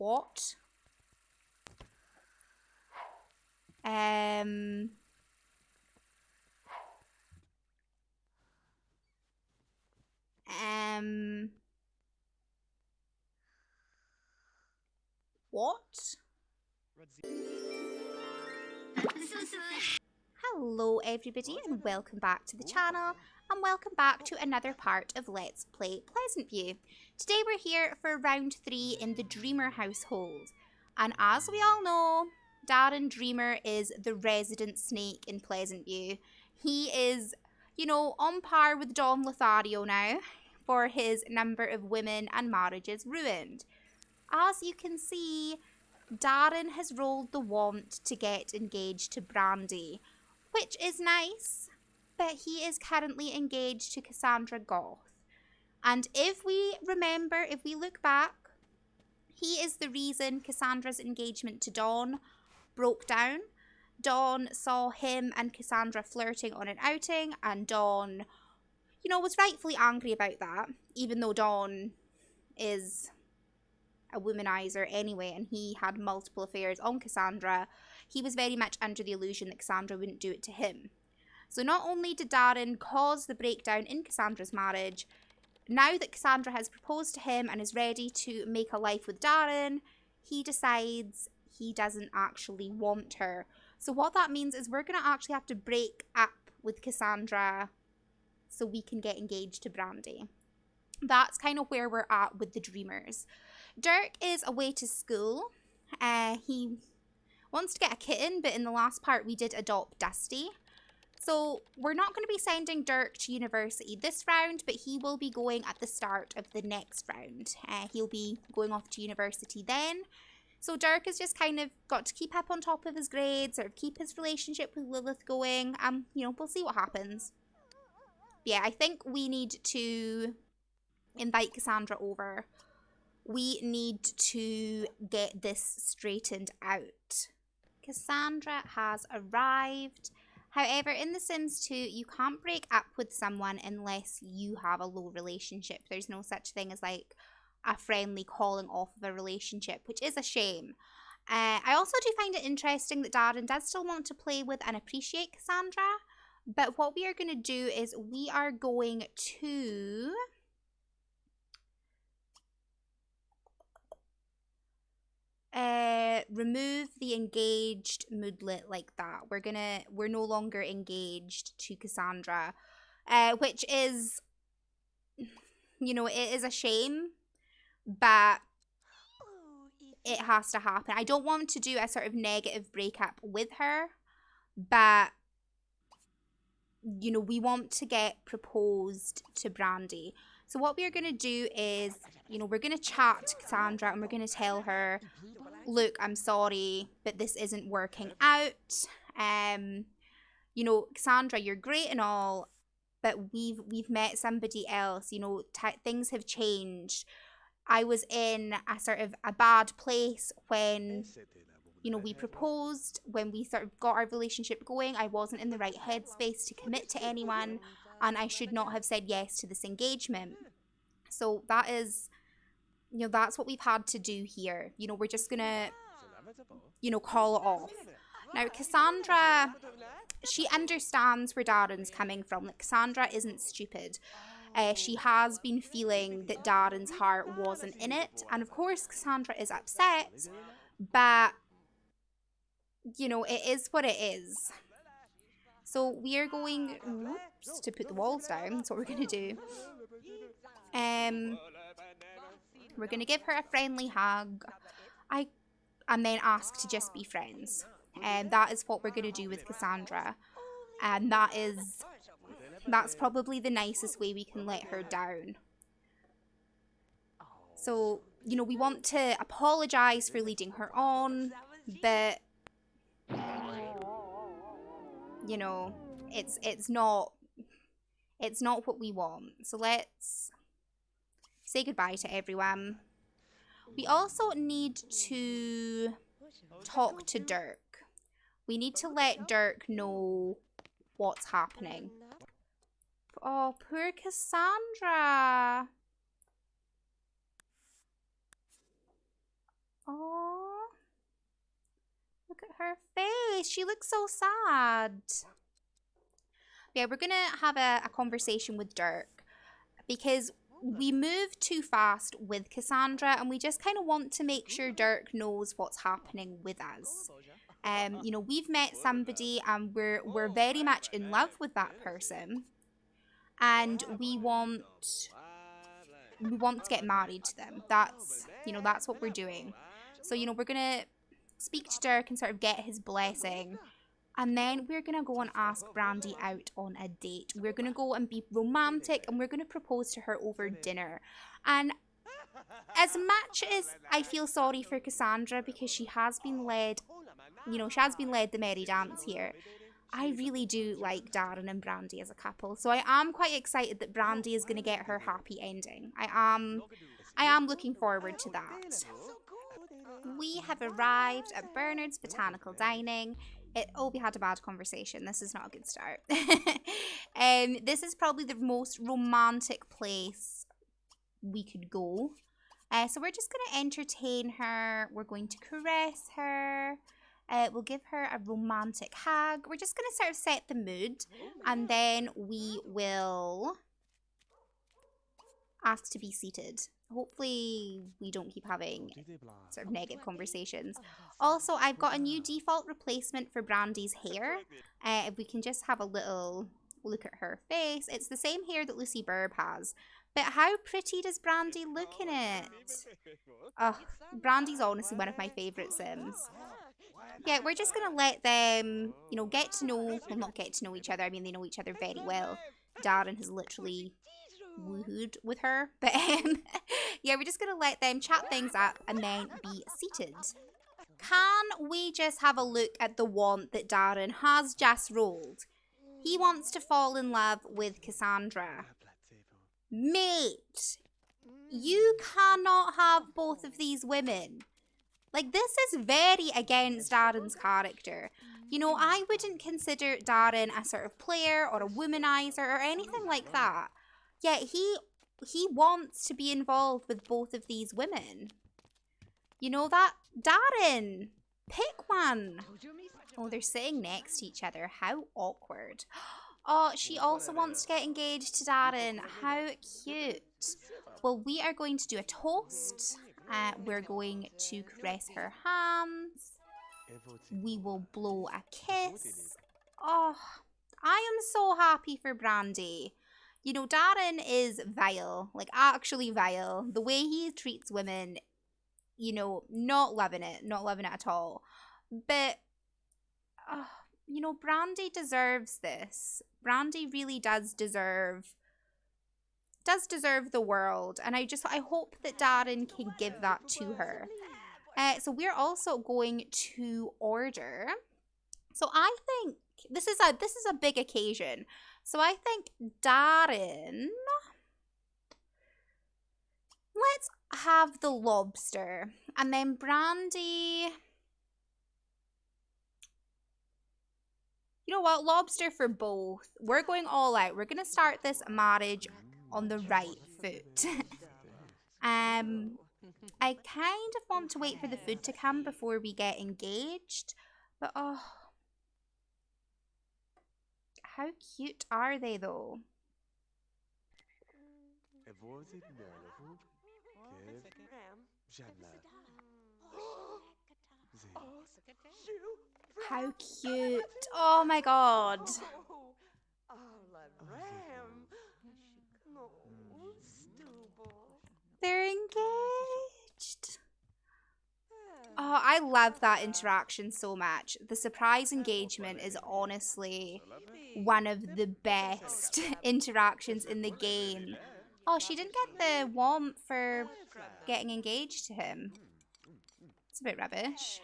What? What? Hello everybody and welcome back to the channel and welcome back to another part of Let's Play Pleasantview. Today we're here for round 3 in the Dreamer household, and as we all know, Darren Dreamer is the resident snake in Pleasantview. He is, you know, on par with Don Lothario now for his number of women and marriages ruined. As you can see, Darren has rolled the want to get engaged to Brandi, which is nice, but he is currently engaged to Cassandra Goth. And if we remember, if we look back, he is the reason Cassandra's engagement to Dawn broke down. Dawn saw him and Cassandra flirting on an outing, and Dawn, you know, was rightfully angry about that, even though Dawn is a womanizer anyway, and he had multiple affairs on Cassandra. He was very much under the illusion that Cassandra wouldn't do it to him. So not only did Darren cause the breakdown in Cassandra's marriage, now that Cassandra has proposed to him and is ready to make a life with Darren, he decides he doesn't actually want her. So what that means is we're going to actually have to break up with Cassandra so we can get engaged to Brandi. That's kind of where we're at with the Dreamers. Dirk is away to school. He wants to get a kitten, but in the last part we did adopt Dusty. So we're not going to be sending Dirk to university this round, but he will be going at the start of the next round. He'll be going off to university then. So Dirk has just kind of got to keep up on top of his grades, or keep his relationship with Lilith going. You know, we'll see what happens. Yeah, I think we need to invite Cassandra over. We need to get this straightened out. Cassandra has arrived. However, in The Sims 2, you can't break up with someone unless you have a low relationship. There's no such thing as like a friendly calling off of a relationship, which is a shame. I also do find it interesting that Darren does still want to play with and appreciate Cassandra. But what we are going to do is we are going to remove the engaged moodlet like that. We're no longer engaged to Cassandra, which is, you know, it is a shame, but it has to happen. I don't want to do a sort of negative breakup with her, but you know, we want to get proposed to Brandi. So what we're going to do is, you know, we're going to chat to Cassandra and we're going to tell her, look, I'm sorry, but this isn't working out. You know, Cassandra, you're great and all, but we've met somebody else. You know, things have changed. I was in a sort of a bad place when, you know, we proposed, when we sort of got our relationship going. I wasn't in the right headspace to commit to anyone, and I should not have said yes to this engagement. So that is, you know, that's what we've had to do here. You know, we're just gonna, you know, call it off. Now, Cassandra, she understands where Darren's coming from. Like, Cassandra isn't stupid. She has been feeling that Darren's heart wasn't in it. And of course, Cassandra is upset, but you know, it is what it is. So we are going, oops, to put the walls down. That's what we're going to do. We're going to give her a friendly hug. And then ask to just be friends. And that is what we're going to do with Cassandra. And that's probably the nicest way we can let her down. So, you know, we want to apologize for leading her on, but you know, it's not what we want. So let's say goodbye to everyone. We also need to talk to Dirk. We need to let Dirk know what's happening. Oh, poor Cassandra. Oh, look at her face. She looks so sad. Yeah, we're gonna have a conversation with Dirk because we moved too fast with Cassandra and we just kind of want to make sure Dirk knows what's happening with us. You know, we've met somebody and we're very much in love with that person, and we want to get married to them. That's, you know, that's what we're doing. So, you know, we're gonna speak to Dirk and sort of get his blessing. And then we're going to go and ask Brandi out on a date. We're going to go and be romantic and we're going to propose to her over dinner. And as much as I feel sorry for Cassandra because she has been led, you know, she has been led the merry dance here, I really do like Darren and Brandi as a couple. So I am quite excited that Brandi is going to get her happy ending. I am looking forward to that. We have arrived at Bernard's Botanical Dining. We had a bad conversation. This is not a good start. This is probably the most romantic place we could go. So we're just going to entertain her. We're going to caress her. We'll give her a romantic hug. We're just going to sort of set the mood. And then we will ask to be seated. Hopefully we don't keep having sort of negative conversations. Also, I've got a new default replacement for Brandi's hair. If we can just have a little look at her face. It's the same hair that Lucy Burb has. But how pretty does Brandi look in it? Oh, Brandi's honestly one of my favourite Sims. Yeah, we're just going to let them, you know, get to know, well, not get to know each other. I mean, they know each other very well. Darren has literally woohooed with her. But yeah, we're just going to let them chat things up and then be seated. Can we just have a look at the want that Darren has just rolled? He wants to fall in love with Cassandra. Mate, you cannot have both of these women. Like, this is very against Darren's character. You know, I wouldn't consider Darren a sort of player or a womanizer or anything like that. Yet he wants to be involved with both of these women. You know that? Darren, pick one. Oh, they're sitting next to each other. How awkward. Oh, she also wants to get engaged to Darren. How cute. Well, we are going to do a toast. We're going to caress her hands. We will blow a kiss. Oh, I am so happy for Brandi. You know, Darren is vile, like actually vile. The way he treats women, you know, not loving it at all. But, you know, Brandi deserves this. Brandi really does deserve the world, and I hope that Darren can give that to her. So we're also going to order. So I think this is a big occasion. So I think Darren, let's have the lobster, and then Brandi. You know what? Lobster for both. We're going all out. We're going to start this marriage on the right foot. I kind of want to wait for the food to come before we get engaged. But, oh. How cute are they, though? How cute. Oh my god. They're engaged. Oh, I love that interaction so much. The surprise engagement is honestly one of the best interactions in the game. Oh, she didn't get the warmth for getting engaged to him. It's a bit rubbish.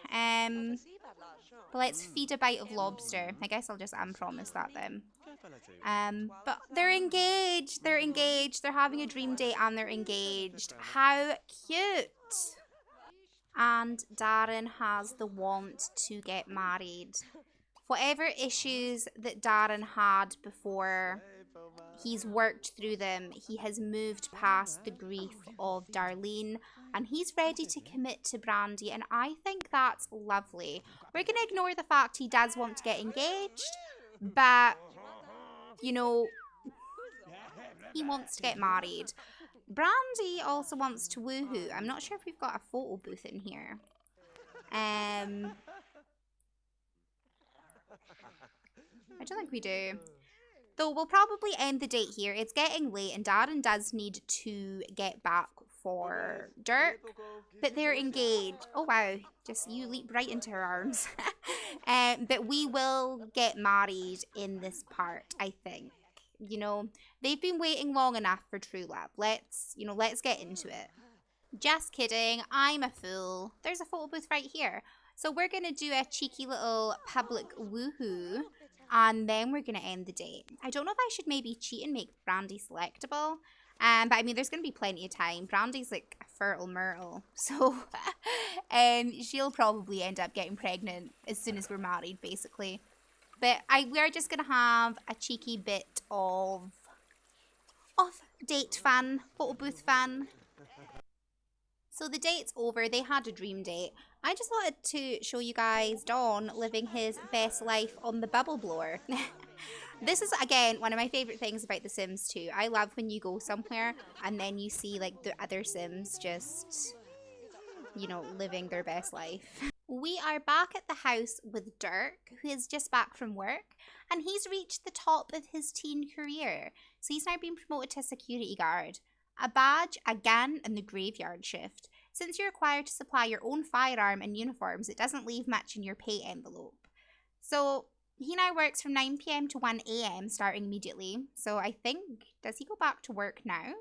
But let's feed a bite of lobster. I guess I'll just unpromise that then. But they're engaged. They're engaged. They're having a dream date and they're engaged. How cute. And Darren has the want to get married. Whatever issues that Darren had before He's worked through them. He has moved past the grief of Darlene, and he's ready to commit to Brandi, and I think that's lovely. We're going to ignore the fact he does want to get engaged, but, you know, he wants to get married. Brandi also wants to woohoo. I'm not sure if we've got a photo booth in here. I don't think we do. Though we'll probably end the date here. It's getting late and Darren does need to get back for Dirk. But they're engaged. Oh wow, just you leap right into her arms. But we will get married in this part, I think. You know, they've been waiting long enough for true love. Let's get into it. Just kidding, I'm a fool. There's a photo booth right here. So we're going to do a cheeky little public woohoo. And then we're going to end the date. I don't know if I should maybe cheat and make Brandi selectable. But I mean, there's going to be plenty of time. Brandi's like a fertile myrtle. So she'll probably end up getting pregnant as soon as we're married, basically. But we're just going to have a cheeky bit of date fun, photo booth fun. So the date's over. They had a dream date. I just wanted to show you guys Dawn living his best life on the bubble blower. This is, again, one of my favorite things about The Sims 2. I love when you go somewhere and then you see, like, the other Sims just, you know, living their best life. We are back at the house with Dirk, who is just back from work, and he's reached the top of his teen career. So he's now been promoted to security guard. A badge, a gun, and the graveyard shift. Since you're required to supply your own firearm and uniforms, it doesn't leave much in your pay envelope. So he now works from 9 PM to 1 AM starting immediately. So I think, does he go back to work now?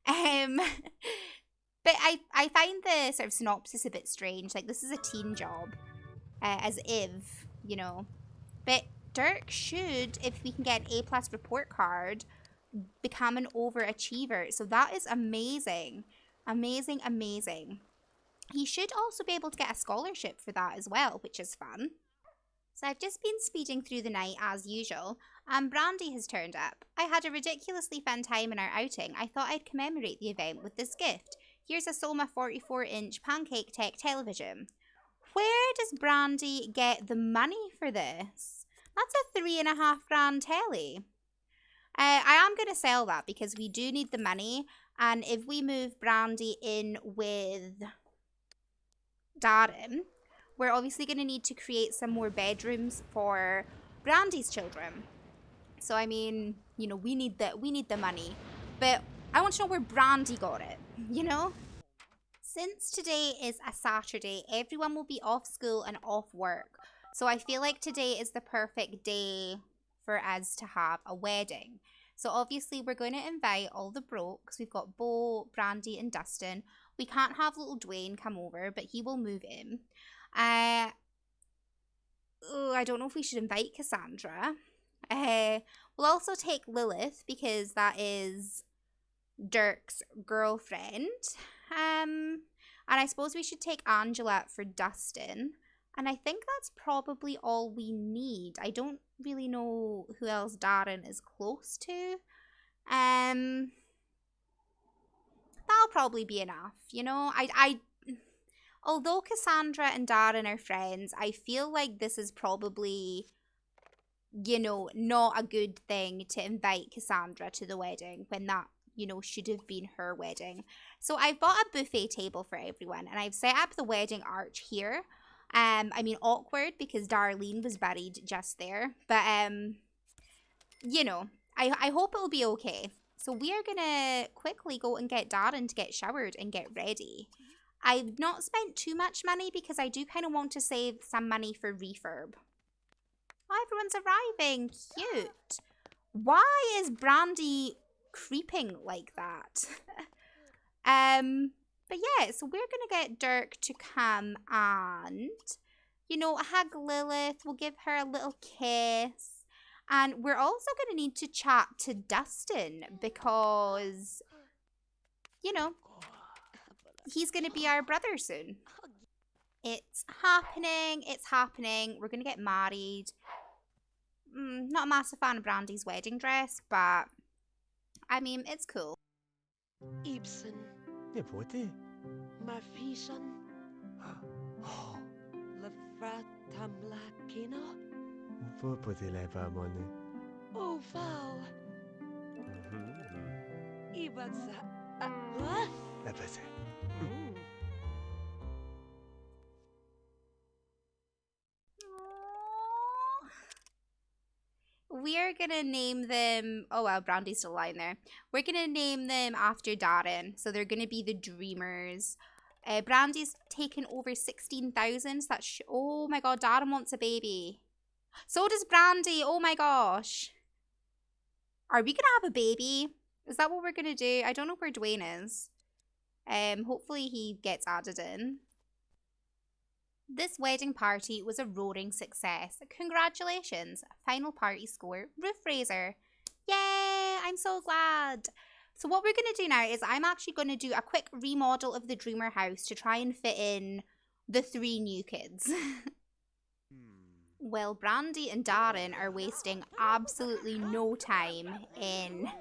But I find the sort of synopsis a bit strange. Like, this is a teen job, as if, you know. But Dirk should, if we can get an A+ report card, become an overachiever. So that is amazing. Amazing, amazing. He should also be able to get a scholarship for that as well, which is fun. So I've just been speeding through the night as usual, and Brandi has turned up. I had a ridiculously fun time in our outing. I thought I'd commemorate the event with this gift. Here's a Soma 44-inch pancake tech television. Where does Brandi get the money for this? That's a $3,500 telly. I am going to sell that because we do need the money. And if we move Brandi in with Darren, we're obviously going to need to create some more bedrooms for Brandi's children. So, I mean, you know, we need the money. But I want to know where Brandi got it, you know? Since today is a Saturday, everyone will be off school and off work. So I feel like today is the perfect day for us to have a wedding. So obviously we're going to invite all the brokes. We've got Bo, Brandi, and Dustin. We can't have little Dwayne come over, but he will move in. I don't know if we should invite Cassandra. We'll also take Lilith because that is Dirk's girlfriend. And I suppose we should take Angela for Dustin. And I think that's probably all we need. I don't really know who else Darren is close to. That'll probably be enough, you know. Although Cassandra and Darren are friends, I feel like this is probably, you know, not a good thing to invite Cassandra to the wedding when that, you know, should have been her wedding. So I've bought a buffet table for everyone and I've set up the wedding arch here. I mean, awkward because Darlene was buried just there. But, you know, I hope it'll be okay. So we are going to quickly go and get Darren to get showered and get ready. I've not spent too much money because I do kind of want to save some money for refurb. Oh, everyone's arriving. Cute. Why is Brandi creeping like that? But yeah, so we're going to get Dirk to come and, you know, hug Lilith. We'll give her a little kiss. And we're also going to need to chat to Dustin because, you know, he's going to be our brother soon. It's happening. It's happening. We're going to get married. not a massive fan of Brandi's wedding dress, but I mean, it's cool. Ibsen, Ne pote? Mafishan, Lefratamla Kino, Vo pote lai pa mone. Oh, Val, Ibatsa, what? La pase. We're gonna name them. Oh well, Brandy's still lying there. We're gonna name them after Darren, so they're gonna be the Dreamers. Brandy's taken over 16,000. So that's oh my god, Darren wants a baby. So does Brandy. Oh my gosh. Are we gonna have a baby? Is that what we're gonna do? I don't know where Dwayne is. Hopefully he gets added in. This wedding party was a roaring success. Congratulations. Final party score, roof raiser. Yay, I'm so glad. So what we're going to do now is I'm actually going to do a quick remodel of the Dreamer house to try and fit in the 3 new kids. Well, Brandi and Darren are wasting absolutely no time in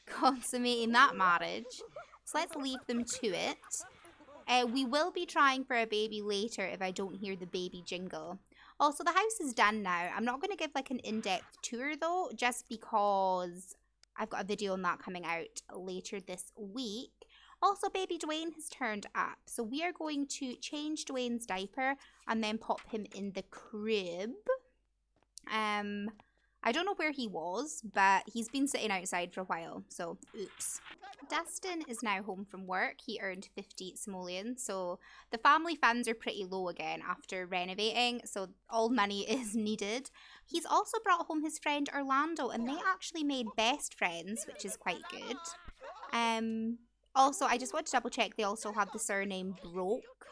consummating that marriage. So let's leave them to it. We will be trying for a baby later if I don't hear the baby jingle. Also, the house is done now. I'm not going to give like an in-depth tour though, just because I've got a video on that coming out later this week. Also, baby Dwayne has turned up. So we are going to change Dwayne's diaper and then pop him in the crib. I don't know where he was, but he's been sitting outside for a while, so oops. Dustin is now home from work. He earned 50 simoleons, so the family funds are pretty low again after renovating, so all money is needed. He's also brought home his friend Orlando, and they actually made best friends, which is quite good. Also, I just want to double check they also have the surname Broke,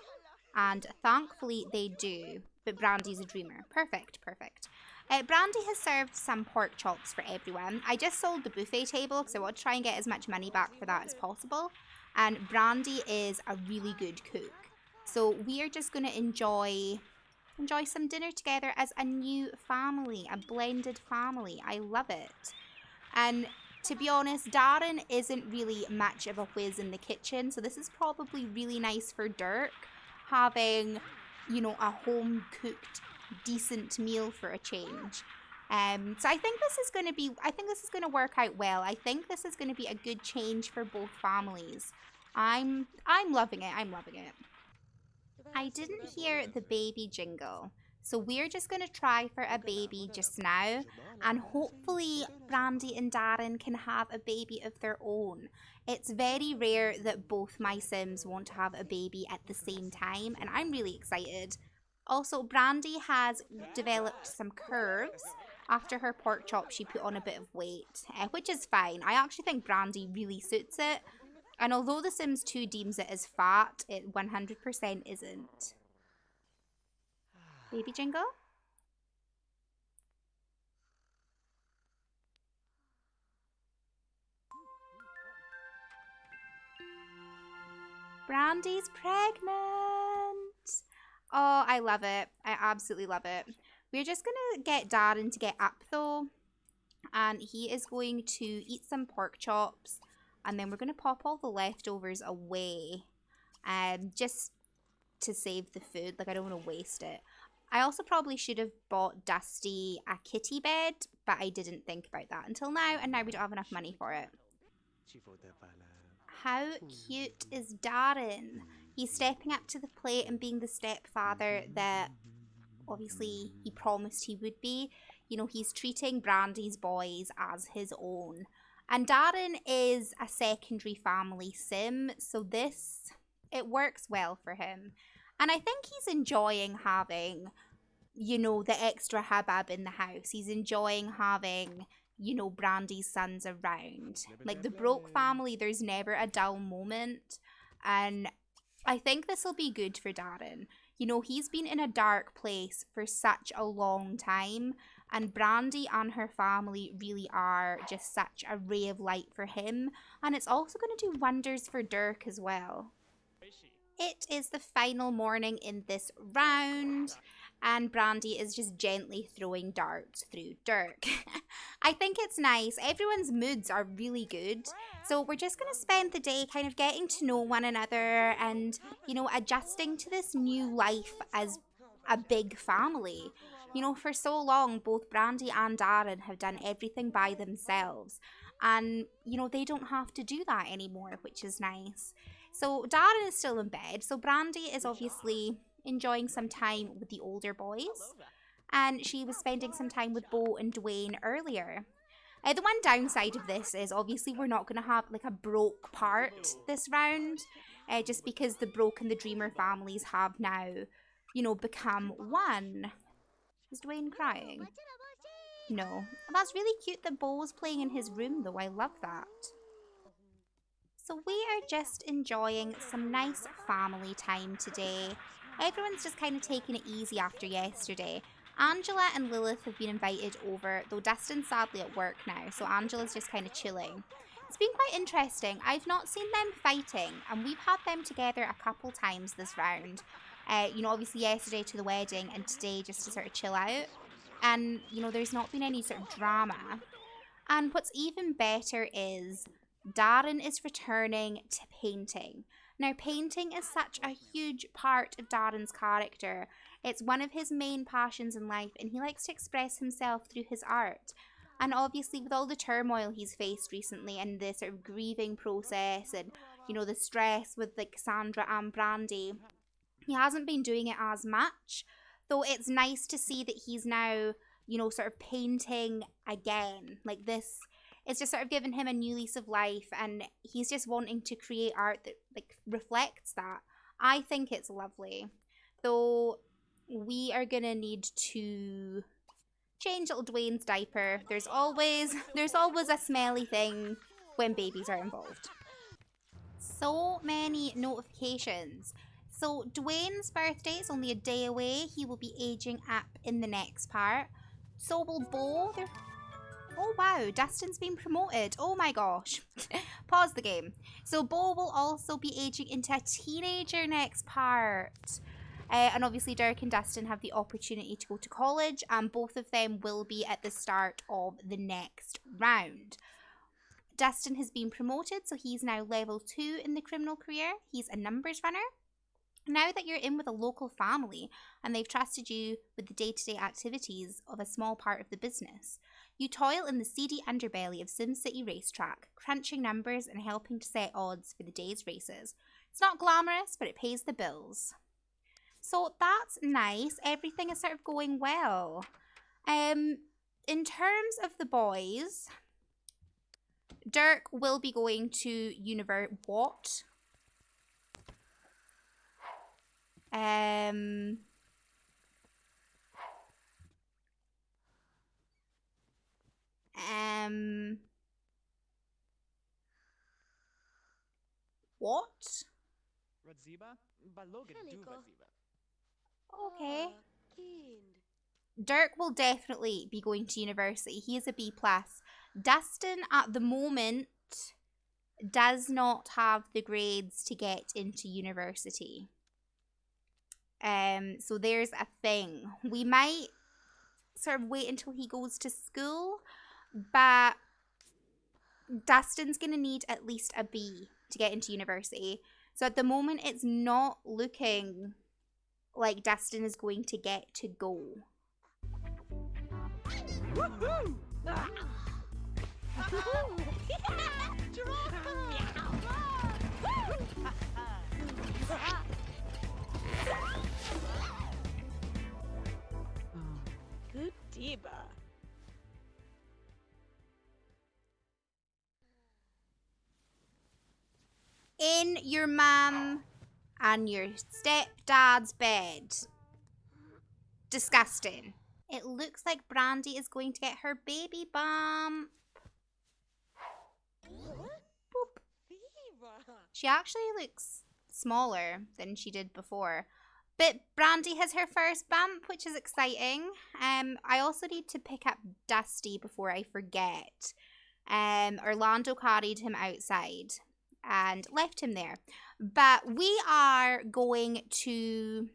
and thankfully they do, but Brandy's a dreamer. Perfect, perfect. Brandi has served some pork chops for everyone. I just sold the buffet table because I want to try and get as much money back for that as possible. And Brandi is a really good cook. So we are just going to enjoy some dinner together as a new family, a blended family. I love it. And to be honest, Darren isn't really much of a whiz in the kitchen. So this is probably really nice for Dirk, having, you know, a home-cooked decent meal for a change. So I think this is going to work out well. I think this is going to be a good change for both families. I'm loving it. I'm loving it. I didn't hear the baby jingle, so we're just going to try for a baby just now, and hopefully Brandi and Darren can have a baby of their own. It's very rare that both my Sims want to have a baby at the same time, and I'm really excited. Also, Brandi has developed some curves. After her pork chop, she put on a bit of weight, which is fine. I actually think Brandi really suits it. And although The Sims 2 deems it as fat, it 100% isn't. Baby jingle? Brandi's pregnant! Oh, I love it. I absolutely love it. We're just going to get Darren to get up though. And he is going to eat some pork chops. And then we're going to pop all the leftovers away. Just to save the food. Like, I don't want to waste it. I also probably should have bought Dusty a kitty bed. But I didn't think about that until now. And now we don't have enough money for it. How cute is Darren? He's stepping up to the plate and being the stepfather that obviously he promised he would be. You know, he's treating Brandi's boys as his own. And Darren is a secondary family sim, so it works well for him. And I think he's enjoying having, you know, the extra hubbub in the house. He's enjoying having, you know, Brandi's sons around. Like, the Broke family, there's never a dull moment. And I think this will be good for Darren. You know, he's been in a dark place for such a long time. And Brandi and her family really are just such a ray of light for him. And it's also going to do wonders for Dirk as well. It is the final morning in this round. and Brandi is just gently throwing darts through Dirk. I think it's nice. Everyone's moods are really good. So we're just going to spend the day kind of getting to know one another and, you know, adjusting to this new life as a big family. You know, for so long, both Brandi and Darren have done everything by themselves. And, you know, they don't have to do that anymore, which is nice. So Darren is still in bed. So Brandi is obviously enjoying some time with the older boys. And she was spending some time with Beau and Dwayne earlier. The one downside of this is obviously we're not going to have like a broke part this round. Just because the Broke and the Dreamer families have now, you know, become one. Is Dwayne crying? No. That's really cute that Beau was playing in his room though. I love that. So we are just enjoying some nice family time today. Everyone's just kind of taking it easy after yesterday. Angela and Lilith have been invited over, though Dustin's sadly at work now, so Angela's just kind of chilling. It's been quite interesting. I've not seen them fighting, and we've had them together a couple times this round. You know, obviously yesterday to the wedding, and today just to sort of chill out. And, you know, there's not been any sort of drama. And what's even better is Darren is returning to painting. Now, painting is such a huge part of Darren's character. It's one of his main passions in life, and he likes to express himself through his art. And obviously, with all the turmoil he's faced recently and the sort of grieving process and, you know, the stress with like Cassandra and Brandi, he hasn't been doing it as much. Though it's nice to see that he's now, you know, sort of painting again. Like this, it's just sort of given him a new lease of life, and he's just wanting to create art that like reflects that. I think it's lovely. Though we are gonna need to change little Dwayne's diaper. There's always a smelly thing when babies are involved. So many notifications. So Dwayne's birthday is only a day away. He will be aging up in the next part. So will Beau. Oh wow, Dustin's been promoted. Oh my gosh. Pause the game. So Beau will also be aging into a teenager next part. And obviously Dirk and Dustin have the opportunity to go to college, and both of them will be at the start of the next round. Dustin has been promoted, so he's now level 2 in the criminal career. He's a numbers runner. Now that you're in with a local family and they've trusted you with the day-to-day activities of a small part of the business, you toil in the seedy underbelly of SimCity Racetrack, crunching numbers and helping to set odds for the day's races. It's not glamorous, but it pays the bills. So that's nice. Everything is sort of going well. In terms of the boys, Dirk will be going to university. What? What? Okay. Dirk will definitely be going to university. He is a B+. Dustin, at the moment, does not have the grades to get into university. So there's a thing. We might sort of wait until he goes to school, but Dustin's going to need at least a B to get into university. So at the moment, it's not looking like Dustin is going to get to go. Woohoo! Good diva. In your mum and your stepdad's bed. Disgusting. It looks like Brandi is going to get her baby bump. Boop. She actually looks smaller than she did before. But Brandi has her first bump, which is exciting. I also need to pick up Dusty before I forget. Orlando carried him outside and left him there. But we are going to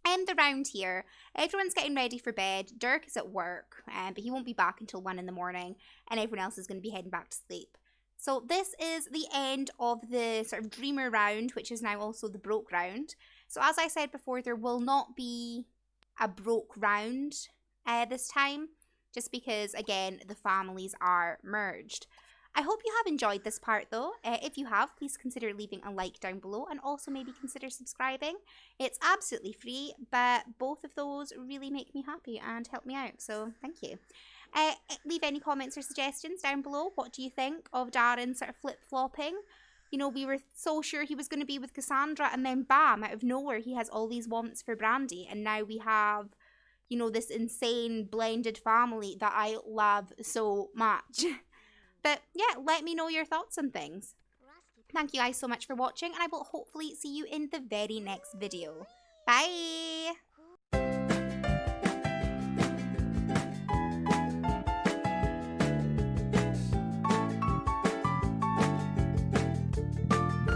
end the round here. Everyone's getting ready for bed. Dirk is at work, but he won't be back until 1 in the morning, and everyone else is going to be heading back to sleep. So this is the end of the sort of dreamer round, which is now also the broke round. So as I said before, there will not be a broke round this time, just because, again, the families are merged. I hope you have enjoyed this part though. If you have, please consider leaving a like down below and also maybe consider subscribing. It's absolutely free, but both of those really make me happy and help me out, so thank you. Leave any comments or suggestions down below. What do you think of Darren sort of flip-flopping? You know, we were so sure he was going to be with Cassandra, and then bam, out of nowhere, he has all these wants for Brandi, and now we have, you know, this insane blended family that I love so much. But yeah, let me know your thoughts on things. Thank you guys so much for watching, and I will hopefully see you in the very next video. Bye!